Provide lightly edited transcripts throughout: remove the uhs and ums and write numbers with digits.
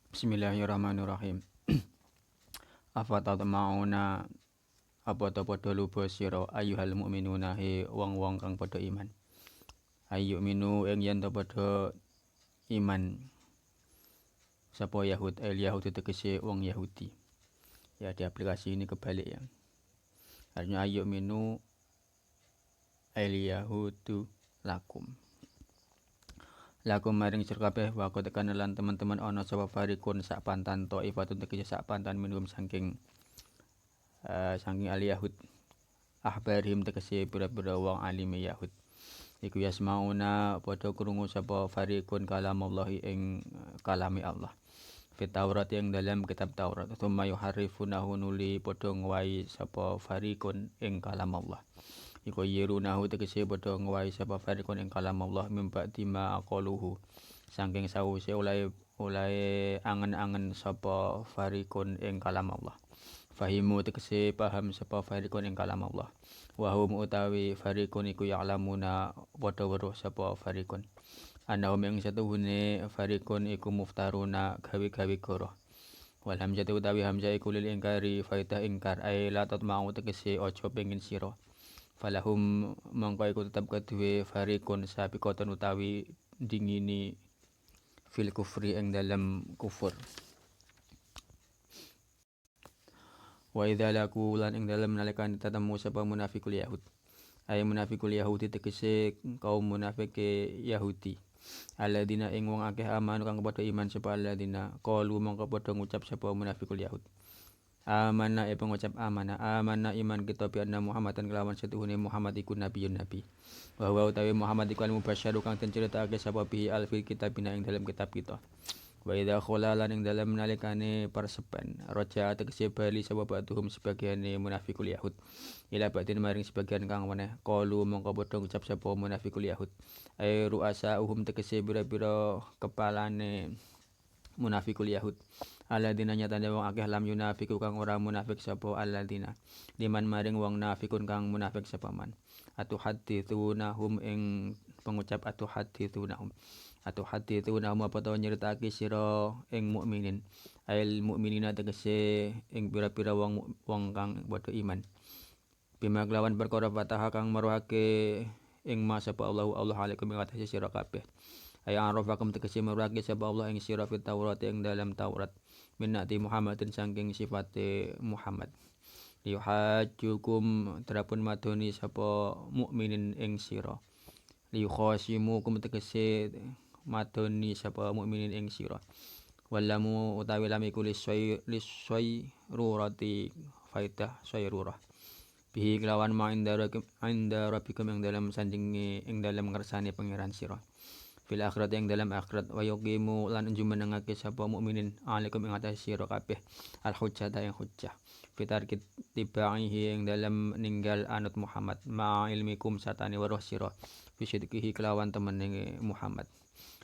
Bismillahirrahmanirrahim. Afatatma'una apa ta padha luba sira ayyuhal mukminuna he wong-wong kang padha iman. Ayu minu ing yen ta padha iman sapa Yahud Yahudi tegese wong Yahudi. Ya di aplikasi ini kebalik ya. Artinya ayu minu Yahudu lakum. Lakum maring sira kabeh wa tekan lan teman-teman ana sapa farikun sak pantan taifatun tegese sak pantan minum saking al-Yahud ahbarihim tegese pira-pira wong alime Yahud iku yasmauna padha krungu sapa farikun kalamallahi ing kalami Allah fit Taurat yang dalam kitab Taurat tsumma yuharrifunahu nuli padha ngwahi sapa farikun ing kalam Allah iku yirunahu tegese padha ngwahi sapa farikun ing kalam Allah mimba dima aqaluhu saking sawise oleh angen-angen sapa farikun ing kalam Allah fahimu tegese paham sapa farikun ing kalam Allah wa hum utawi farikun iku ya'lamuna padha weruh sapa farikun annahum ing satuhune farikun iku muftaruna gawe-gawe goroh wal hamzah utawi hamzah iku lil ingkari faidah ingkar ai la tatma'u tegese aja pengin sira falahum mongko iku tetep kedue farikun sabiqatun utawi dingini fil kufri ing dalam kufur. Wa idza laku lan ing dalem nalikan tetemu sapa munafiqul yahud ay munafiqul yahudi tegese kaum munafike Yahudi alladzina ing wong akeh amanu kang padha iman sapa alladzina qalu mongko padha ngucap sapa munafiqul yahud amanna pengucap amanna iman kita bi anna Muhammadan kelawan setuhune Muhammad iku nabiyun nabi wa huwa utawi Muhammad iku al-mubasysyir kang den critakake sapa bi al-fil kitabina ing dalam kitab kita. Wa idza khala lan ing dalem nalikane persepen raja tegese bali sapa batuhum sebagiane munafiqul yahud ila batin maring sebagian kang meneh qalu mongko padha ngucap sapa munafiqul yahud ay ru'asauhum tegese bira-bira kepalane munafiqul yahud alladzina nyatane wong akeh lam yunafiqu kang ora munafik sapa alladzina liman maring wong nafikun kang munafik sapa man atuhadditsunahum ing pengucap atuhadditsunahum apa to nyeritake sira ing mukminin ail mukminina tegese ing pira-pira wong kang padha iman bima kelawan perkara fataha kang maruhake ing ma sapa Allah alaikum ing atase sira kabeh ayang arafakum tegese maruhake sapa Allah ing sira fit Taurat ing dalam Taurat minnati Muhammadin saking sifate Muhammad liyuhajjukum terapun madoni sapa mukminin ing sira liyukhasimukum tegese madoni sapa mukminin ing sira wallamu utawi lam iku rurati faidah sayrurah bihi kelawan ma inda rabbikum ing dalam sandinge ing dalam ngersane pangeran sira fil akhirat ing dalam akhirat wa yuqimu lan jumenengake sapa mukminin alaikum ing atas sira kabeh al hujjata ing hujjah fitar tibahi ing dalam ninggal anut Muhammad ma ilmikum satane weruh sira fisidqihi kelawan temene Muhammad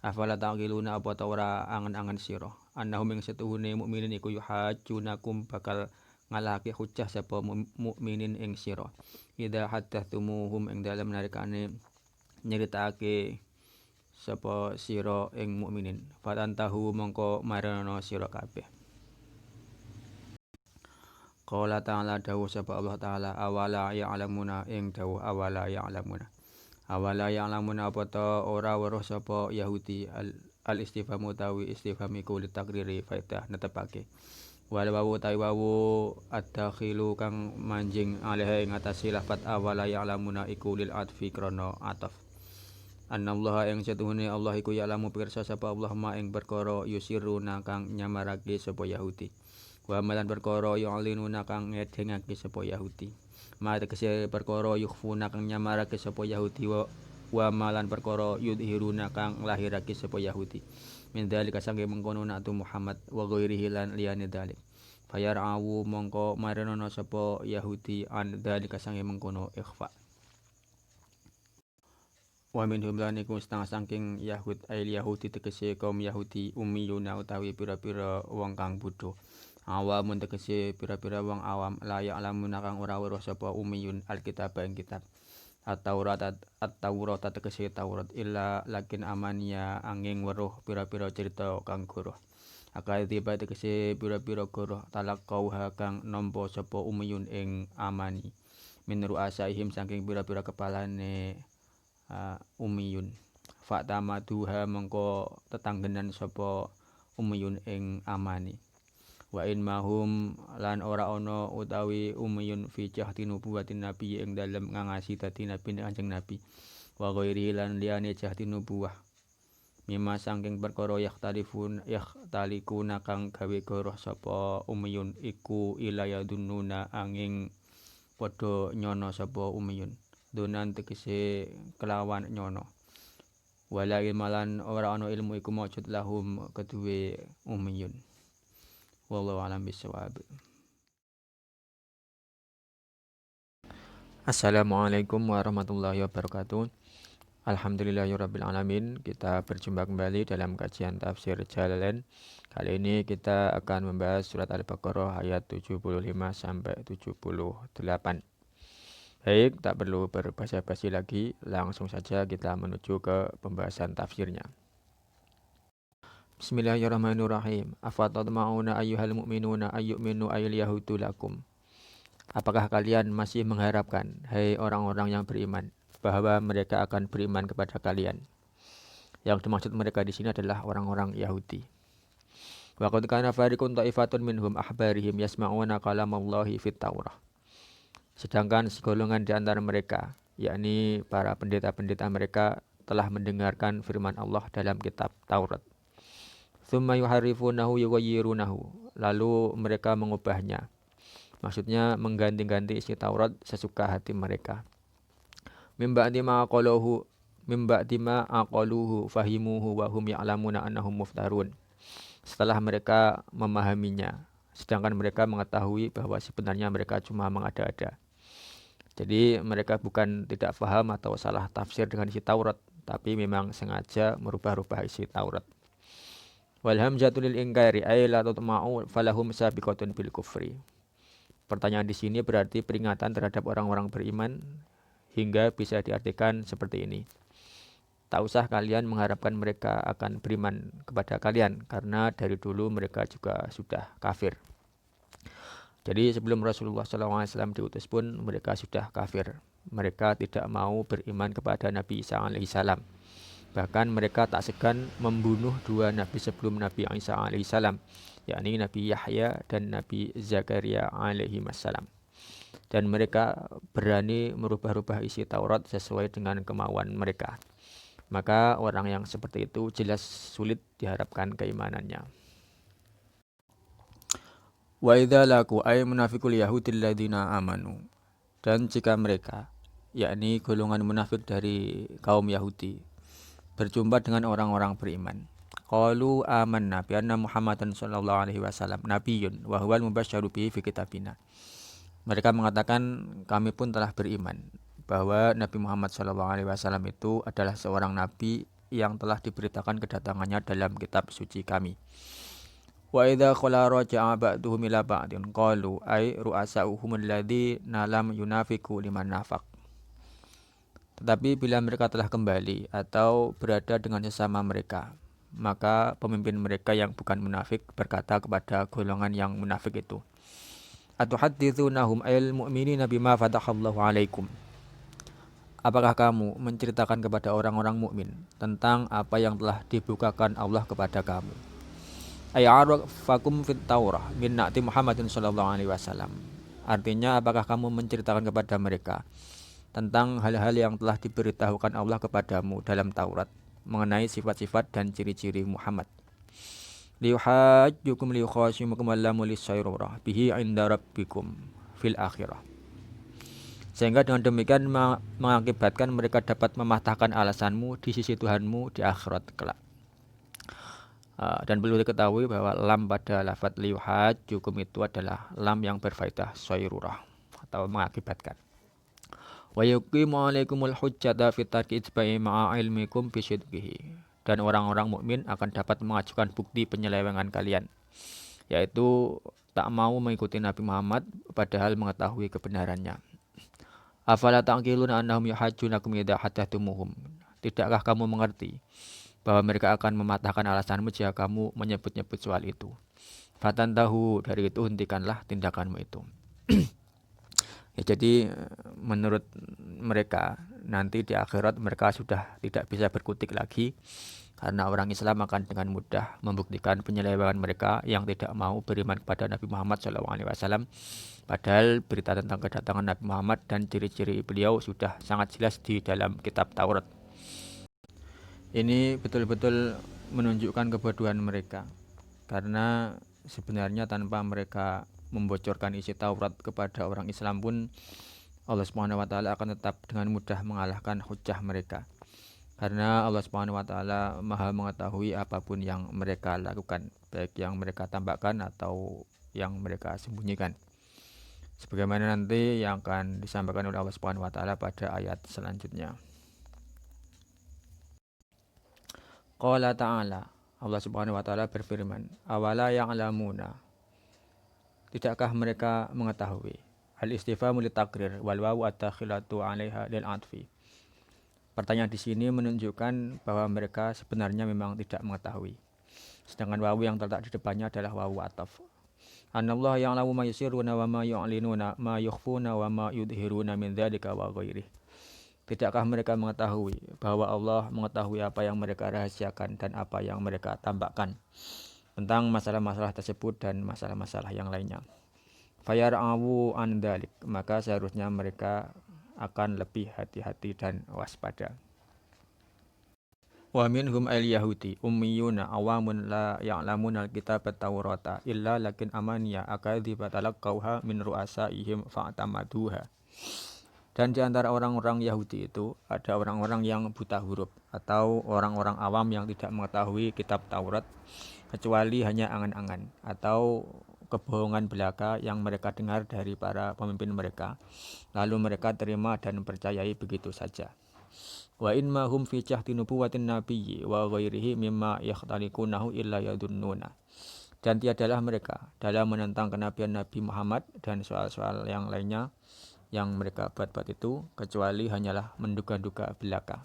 afala taqiluna apa ta ora angen-angen sira annahum ing setuhune mukminin iku yuhajjunakum bakal ngalahake hujjah sapa mukminin ing sira idza haddatsumuhum ing dalam narikane nyeritakake sapa sira ing mukminin fatantahu mongko marana sira kabeh qala ta'ala dawuh sapa Allah taala awala ya'lamuna ing dawuh awala ya'lamuna apa ta ora weruh sapa Yahudi al istifham utawi istifham iku litakriri faidah netepake wal wawu tawi wawu ad-dakhilu kang manjing alaiha ing atase lafat awala ya'lamuna iku lil atfi krana ataf annallaha ing setuhune Allah iku ya'lamu pirsa sapa Allah ma ing perkara yusiruna kang nyamarake sapa Yahudi wa malan perkara yu'linuna kang ngedengake sapa Yahudi ma tegese perkara yukhfuna kang nyamarake sapa Yahudi wa malan perkara yudhiruna kang lahirake sapa Yahudi min dalika sange mengkono natu Muhammad wa ghairihi lan liyane dalik fayar'awu mongko marana sapa Yahudi an dalika sange mengkono ikhfa wa minhum lan iku setengah saking Yahud ail Yahudi tegese kaum Yahudi ummiyuna utawi pira-pira wong kang bodho awamun tegese pira-pira wong awam la ya'lamuna kang ora weruh sapa ummiyun alkitab ing kitab at-Taurat tegese Taurat illa lakin amania angin weruh pira-pira cerita kang goroh Akal tiba tegese pira-pira goroh talaqauha kang nampa sapa Umayyun ing amani min ru'asaihim saking pira-pira kepalane Umayyun. Fatamaduha mengko tetanggenan sapa Umayyun ing amani. Wa in mahum lan ora ana utawi Umayyun fi jahti nubuwatin nabi ing dalem ngangasi dadi nabi Kanjeng Nabi. Wa ghairi lan liyane jahti nubuwah. Mimma saking perkara yakhtalikuna kang gawe goroh sapa Umayyun iku ilayadununa angin padha nyono sapa Umayyun. Donan tegese kelawan nyono. Wala ilmalan ora ana ilmu iku maujud lahum keduwe Umayyun. Wallahu a'lam bishawab. Assalamualaikum warahmatullahi wabarakatuh. Alhamdulillahirabbil alamin. Kita berjumpa kembali dalam kajian tafsir Jalalain. Kali ini kita akan membahas surat Al-Baqarah ayat 75 sampai 78. Baik, tak perlu berbasa-basi lagi, langsung saja kita menuju ke pembahasan tafsirnya. Bismillahirrahmanirrahim. Afatatma'una ayyuhal mu'minuna ayyu'minu ayyul yahudu lakum. Apakah kalian masih mengharapkan, hai orang-orang yang beriman, bahwa mereka akan beriman kepada kalian? Yang dimaksud mereka di sini adalah orang-orang Yahudi. Wa qad kana fariqun ta'ifatun minhum ahbarihim yasma'una kalamallahi fit Taurah. Sedangkan segolongan di antara mereka, yakni para pendeta-pendeta mereka, telah mendengarkan firman Allah dalam kitab Taurat. Tsumma yuharrifunahu yughayyirunahu. Lalu mereka mengubahnya. Maksudnya mengganti-ganti isi Taurat sesuka hati mereka. Mim ba'di ma aqaluhu fahimuhu wa hum ya'lamuna annahum muftarun. Setelah mereka memahaminya, sedangkan mereka mengetahui bahwa sebenarnya mereka cuma mengada-ada. Jadi mereka bukan tidak paham atau salah tafsir dengan isi Taurat, tapi memang sengaja merubah-rubah isi Taurat. Wal hamzatu lil inkari ay la tatma'u falahum sabiqatun bil kufri. Pertanyaan di sini berarti peringatan terhadap orang-orang beriman, hingga bisa diartikan seperti ini. Tak usah kalian mengharapkan mereka akan beriman kepada kalian, karena dari dulu mereka juga sudah kafir. Jadi sebelum Rasulullah SAW diutus pun mereka sudah kafir. Mereka tidak mau beriman kepada Nabi Isa alaihissalam. Bahkan mereka tak segan membunuh dua nabi sebelum Nabi Isa alaihissalam, yakni Nabi Yahya dan Nabi Zakaria alaihissalam. Dan mereka berani merubah-rubah isi Taurat sesuai dengan kemauan mereka. Maka orang yang seperti itu jelas sulit diharapkan keimanannya. Wa idza laku ay munafiqul yahudil ladzina amanu. Dan jika mereka, yakni golongan munafik dari kaum Yahudi, berjumpa dengan orang-orang beriman, qalu amanna bi anna Muhammadan sallallahu alaihi wasallam nabiyyun wa huwal mubasysyaru bihi fi kitabina. Mereka mengatakan, kami pun telah beriman bahwa Nabi Muhammad SAW itu adalah seorang nabi yang telah diberitakan kedatangannya dalam kitab suci kami. Wa idza khala raja'a ba'duhum ila ba'din qalu ay ru'asa'uhum alladziina lam yunafiqu liman nafaq. Tetapi bila mereka telah kembali atau berada dengan sesama mereka, maka pemimpin mereka yang bukan munafik berkata kepada golongan yang munafik itu, atuhadditsunahum ayil mu'minina bima fatahallahu alaikum. Apakah kamu menceritakan kepada orang-orang mukmin tentang apa yang telah dibukakan Allah kepada kamu? Ay'arafakum fit Taurah min na'ti Muhammadin sallallahu alaihi wasallam. Artinya, apakah kamu menceritakan kepada mereka tentang hal-hal yang telah diberitahukan Allah kepadamu dalam Taurat mengenai sifat-sifat dan ciri-ciri Muhammad? Liyuhajjukum liyukhasimukum allamu lisayrurah bihi inda rabbikum fil akhirah. Sehingga dengan demikian mengakibatkan mereka dapat mematahkan alasanmu di sisi Tuhanmu di akhirat kelak. Dan perlu diketahui bahwa lam pada lafadz liyuhajjukum itu adalah lam yang berfaedah sayrurah atau mengakibatkan. Wa yuqimu alaikumul hujjata fi tarki ijba'i ma'a ilmikum bisidqihi. Dan orang-orang mukmin akan dapat mengajukan bukti penyelewengan kalian, yaitu tak mau mengikuti Nabi Muhammad padahal mengetahui kebenarannya. Afala ta'qiluna annahum yuhajjunakum idza hadatsumuhum. Tidakkah kamu mengerti bahwa mereka akan mematahkan alasanmu jika kamu menyebut-nyebut soal itu. Fatantahu, dari itu hentikanlah tindakanmu itu. Ya, jadi menurut mereka nanti di akhirat mereka sudah tidak bisa berkutik lagi, karena orang Islam akan dengan mudah membuktikan penyelewengan mereka yang tidak mau beriman kepada Nabi Muhammad SAW. Padahal berita tentang kedatangan Nabi Muhammad dan ciri-ciri beliau sudah sangat jelas di dalam kitab Taurat. Ini betul-betul menunjukkan kebodohan mereka, karena sebenarnya tanpa mereka membocorkan isi Taurat kepada orang Islam pun Allah Subhanahu wa taala akan tetap dengan mudah mengalahkan hujah mereka. Karena Allah Subhanahu wa taala Maha mengetahui apapun yang mereka lakukan, baik yang mereka tambahkan atau yang mereka sembunyikan. Sebagaimana nanti yang akan disampaikan oleh Allah Subhanahu wa taala pada ayat selanjutnya. Qala ta'ala, Allah Subhanahu wa taala berfirman, awala ya'lamuna, tidakkah mereka mengetahui? Al-istifhamu litakrir wal wawu at-takhilatu 'alaiha lil 'atfi. Pertanyaan di sini menunjukkan bahwa mereka sebenarnya memang tidak mengetahui. Sedangkan wawu yang terletak di depannya adalah wawu ataf. Anallahu ya'lamu ma yusirruna wa ma yu'linuna ma yukhfuna wa ma yudhiruna min dzalika wa ghairihi. Tidakkah mereka mengetahui bahwa Allah mengetahui apa yang mereka rahasiakan dan apa yang mereka tampakkan tentang masalah-masalah tersebut dan masalah-masalah yang lainnya. Fayar'awu an dzalik, maka seharusnya mereka akan lebih hati-hati dan waspada. Wa minhum al-yahudi ummiyuna awamun la ya'lamuna al-kitaba Taurata illa lakin amaniya akadziba talaqqauha min ru'asaihim fa'tamaduha. Dan di antara orang-orang Yahudi itu ada orang-orang yang buta huruf atau orang-orang awam yang tidak mengetahui kitab Taurat kecuali hanya angan-angan atau kebohongan belaka yang mereka dengar dari para pemimpin mereka, lalu mereka terima dan percayai begitu saja. Wa in ma hum fi jahdi nubuwatin nabiyyi wa ghairihi mimma yakhtaliqunahu illa yadunnuna. Dan tiadalah mereka dalam menentang kenabian Nabi Muhammad dan soal-soal yang lainnya yang mereka buat-buat itu kecuali hanyalah menduga-duga belaka.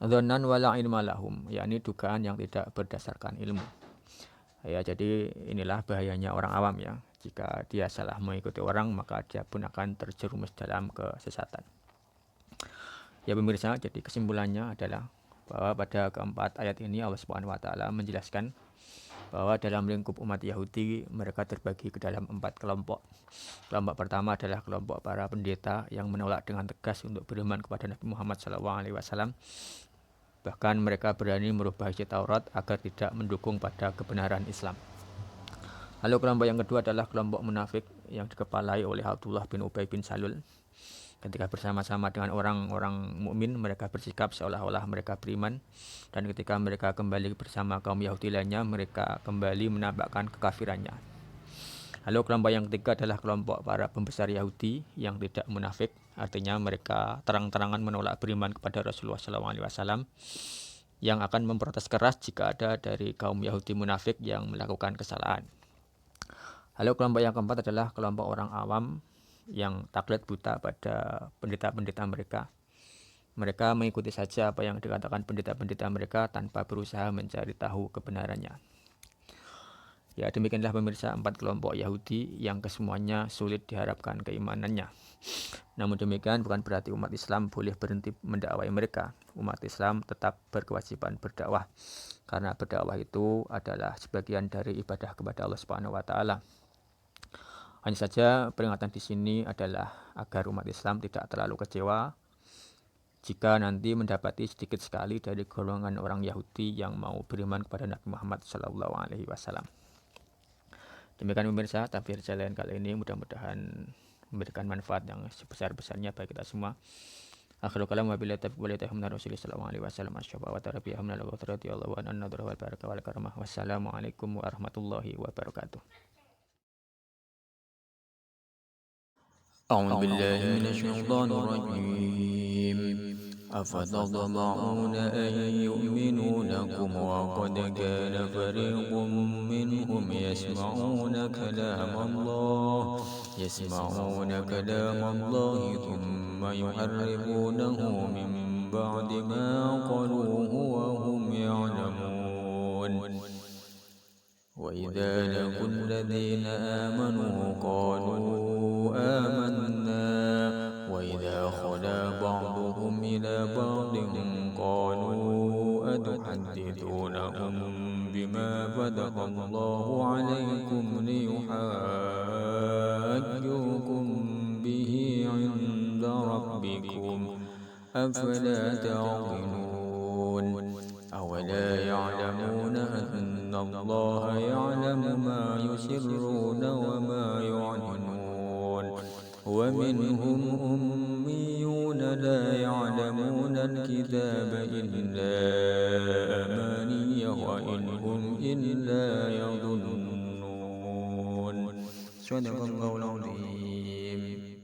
Dzannan wala ilma lahum, yakni dugaan yang tidak berdasarkan ilmu. Ya, jadi inilah bahayanya orang awam ya. Jika dia salah mengikuti orang, maka dia pun akan terjerumus dalam kesesatan. Ya pemirsa, jadi kesimpulannya adalah bahwa pada keempat ayat ini Allah Subhanahu wa taala menjelaskan bahwa dalam lingkup umat Yahudi mereka terbagi ke dalam 4 kelompok. Kelompok pertama adalah kelompok para pendeta yang menolak dengan tegas untuk beriman kepada Nabi Muhammad SAW. Bahkan mereka berani merubah isi Taurat agar tidak mendukung pada kebenaran Islam. Lalu kelompok yang kedua adalah kelompok munafik yang dikepalai oleh Abdullah bin Ubay bin Salul. Ketika bersama-sama dengan orang-orang mukmin, mereka bersikap seolah-olah mereka beriman, dan ketika mereka kembali bersama kaum Yahudi lainnya, mereka kembali menampakkan kekafirannya. Lalu kelompok yang ketiga adalah kelompok para pembesar Yahudi yang tidak munafik, artinya mereka terang-terangan menolak beriman kepada Rasulullah SAW, yang akan memprotes keras jika ada dari kaum Yahudi munafik yang melakukan kesalahan. Lalu kelompok yang keempat adalah kelompok orang awam yang taklid buta pada pendeta-pendeta mereka. Mereka mengikuti saja apa yang dikatakan pendeta-pendeta mereka tanpa berusaha mencari tahu kebenarannya. Ya, demikianlah pemirsa 4 kelompok Yahudi yang kesemuanya sulit diharapkan keimanannya. Namun demikian bukan berarti umat Islam boleh berhenti mendakwai mereka. Umat Islam tetap berkewajiban berdakwah, karena berdakwah itu adalah sebagian dari ibadah kepada Allah Subhanahu wa taala. Hanya saja peringatan di sini adalah agar umat Islam tidak terlalu kecewa jika nanti mendapati sedikit sekali dari golongan orang Yahudi yang mau beriman kepada Nabi Muhammad SAW. Demikian pemirsa, tafsir jalan kali ini mudah-mudahan memberikan manfaat yang sebesar-besarnya bagi kita semua. Akhirul kalam wabillahi taufiq wal hidayah min Rasulillah sallallahu alaihi wasallam asyhadu wa ta'ala bihamna la ilaha illallah wa anna wal barakah wal karamah. Wassalamualaikum warahmatullahi wabarakatuh. أعوذ بالله من الشيطان الرجيم أفتطمعون أن يؤمنوا لكم وقد كان فريق منهم يسمعون كلام الله ثم يحرفونه من بعد ما قالوه وهم يعلمون وإذا لقوا الذين آمنوا قالوا آمنا وإذا خلا بعضهم إلى بعض قالوا أتحدثونهم بما فتح الله عليكم ليحاجوكم به عند ربكم أفلا تعقلون أولا يعلمون أن الله يعلم ما يسرون وما يعلنون ومنهم أميون لا يعلمون الكتاب إلا أماني وإن هم إلا يظنون صدق الله العظيم.